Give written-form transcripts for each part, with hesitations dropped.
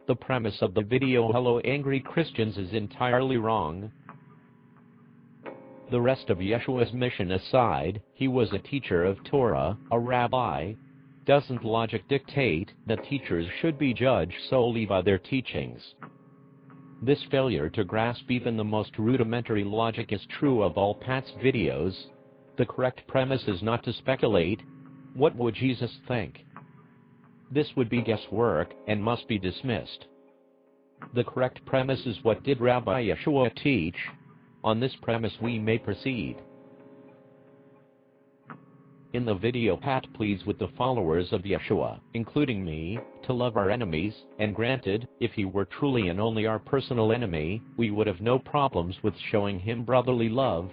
The premise of the video "Hello Angry Christians" is entirely wrong. The rest of Yeshua's mission aside, he was a teacher of Torah, a rabbi. Doesn't logic dictate that teachers should be judged solely by their teachings? This failure to grasp even the most rudimentary logic is true of all Pat's videos. The correct premise is not to speculate. What would Jesus think? This would be guesswork and must be dismissed. The correct premise is, what did Rabbi Yeshua teach? On this premise we may proceed. In the video, Pat pleads with the followers of Yeshua, including me, to love our enemies, and granted, if he were truly and only our personal enemy, we would have no problems with showing him brotherly love.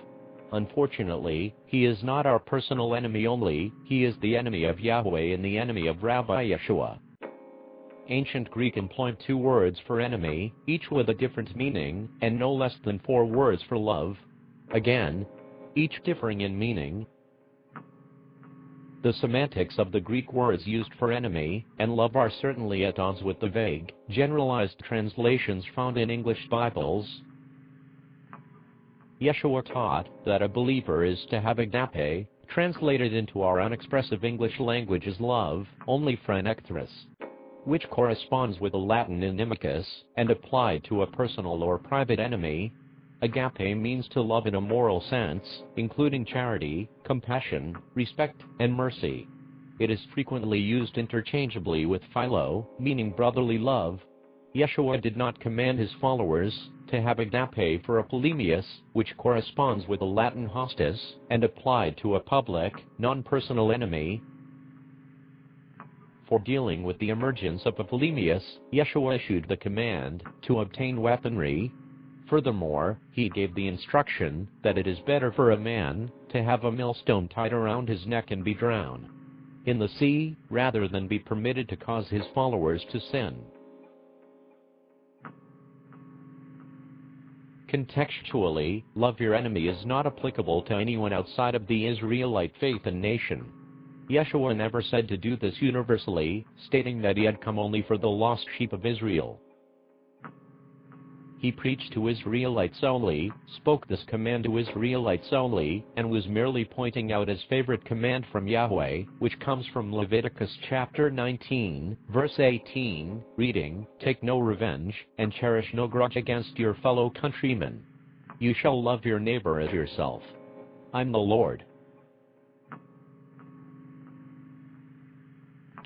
Unfortunately, he is not our personal enemy only, he is the enemy of Yahweh and the enemy of Rabbi Yeshua. Ancient Greek employed 2 words for enemy, each with a different meaning, and no less than 4 words for love. Again, each differing in meaning. The semantics of the Greek words used for enemy and love are certainly at odds with the vague, generalized translations found in English Bibles. Yeshua taught that a believer is to have agape, translated into our unexpressive English language as love, only phrenecthrus, which corresponds with the Latin inimicus, and applied to a personal or private enemy. Agape means to love in a moral sense, including charity, compassion, respect, and mercy. It is frequently used interchangeably with philo, meaning brotherly love. Yeshua did not command his followers to have agape for a polemius, which corresponds with the Latin hostis, and applied to a public, non-personal enemy. For dealing with the emergence of a polemius, Yeshua issued the command to obtain weaponry. Furthermore, he gave the instruction that it is better for a man to have a millstone tied around his neck and be drowned in the sea, rather than be permitted to cause his followers to sin. Contextually, love your enemy is not applicable to anyone outside of the Israelite faith and nation. Yeshua never said to do this universally, stating that he had come only for the lost sheep of Israel. He preached to Israelites only, spoke this command to Israelites only, and was merely pointing out his favorite command from Yahweh, which comes from Leviticus chapter 19, verse 18, reading, "Take no revenge, and cherish no grudge against your fellow countrymen. You shall love your neighbor as yourself. I'm the Lord."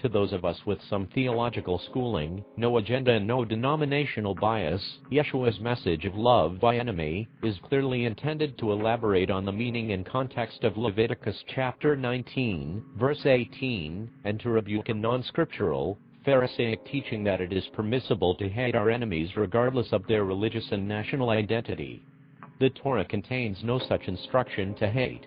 To those of us with some theological schooling, no agenda and no denominational bias, Yeshua's message of love by enemy is clearly intended to elaborate on the meaning and context of Leviticus chapter 19, verse 18, and to rebuke a non-scriptural, Pharisaic teaching that it is permissible to hate our enemies regardless of their religious and national identity. The Torah contains no such instruction to hate.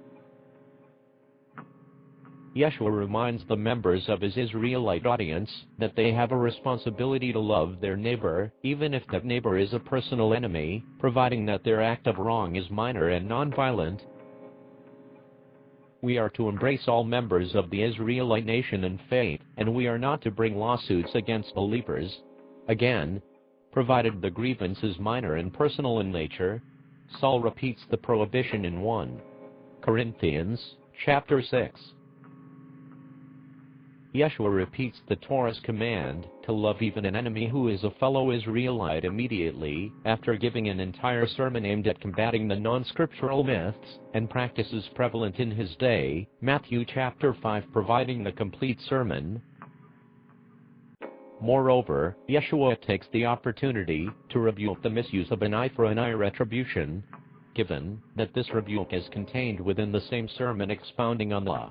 Yeshua reminds the members of his Israelite audience that they have a responsibility to love their neighbor, even if that neighbor is a personal enemy, providing that their act of wrong is minor and non-violent. We are to embrace all members of the Israelite nation and faith, and we are not to bring lawsuits against believers. Again, provided the grievance is minor and personal in nature. Saul repeats the prohibition in 1 Corinthians chapter 6. Yeshua repeats the Torah's command to love even an enemy who is a fellow Israelite immediately after giving an entire sermon aimed at combating the non-scriptural myths and practices prevalent in his day, Matthew chapter 5 providing the complete sermon. Moreover, Yeshua takes the opportunity to rebuke the misuse of an eye for an eye retribution, given that this rebuke is contained within the same sermon expounding on the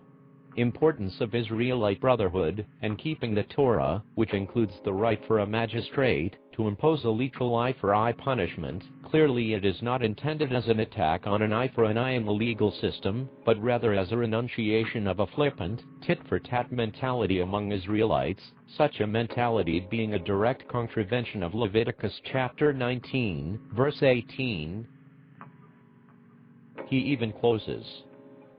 importance of Israelite brotherhood and keeping the Torah, which includes the right for a magistrate to impose a literal eye-for-eye punishment. Clearly it is not intended as an attack on an eye for an eye in the legal system, but rather as a renunciation of a flippant, tit-for-tat mentality among Israelites, such a mentality being a direct contravention of Leviticus chapter 19, verse 18. He even closes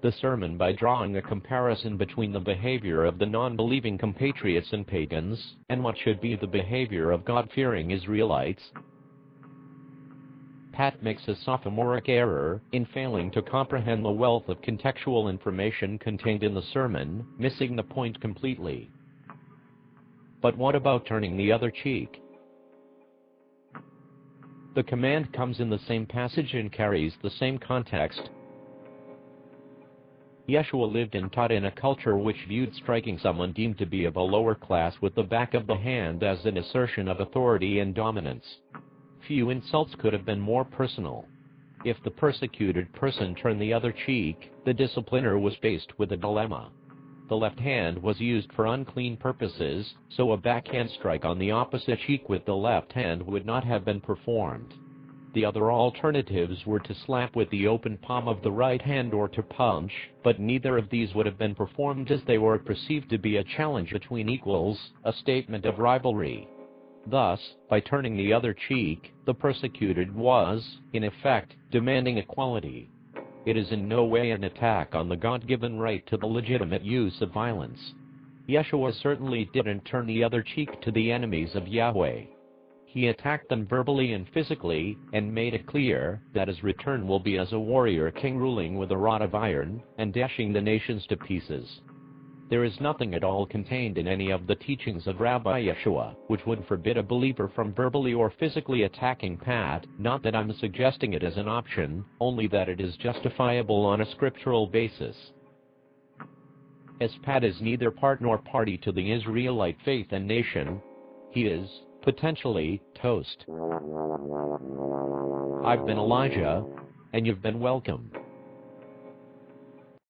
the sermon by drawing a comparison between the behavior of the non-believing compatriots and pagans, and what should be the behavior of God-fearing Israelites. Pat makes a sophomoric error in failing to comprehend the wealth of contextual information contained in the sermon, missing the point completely. But what about turning the other cheek? The command comes in the same passage and carries the same context. Yeshua lived and taught in a culture which viewed striking someone deemed to be of a lower class with the back of the hand as an assertion of authority and dominance. Few insults could have been more personal. If the persecuted person turned the other cheek, the discipliner was faced with a dilemma. The left hand was used for unclean purposes, so a backhand strike on the opposite cheek with the left hand would not have been performed. The other alternatives were to slap with the open palm of the right hand or to punch, but neither of these would have been performed as they were perceived to be a challenge between equals, a statement of rivalry. Thus, by turning the other cheek, the persecuted was, in effect, demanding equality. It is in no way an attack on the God-given right to the legitimate use of violence. Yeshua certainly didn't turn the other cheek to the enemies of Yahweh. He attacked them verbally and physically, and made it clear that his return will be as a warrior king ruling with a rod of iron, and dashing the nations to pieces. There is nothing at all contained in any of the teachings of Rabbi Yeshua which would forbid a believer from verbally or physically attacking Pat, not that I'm suggesting it as an option, only that it is justifiable on a scriptural basis. As Pat is neither part nor party to the Israelite faith and nation, he is, potentially, toast. I've been Elijah, and you've been welcome.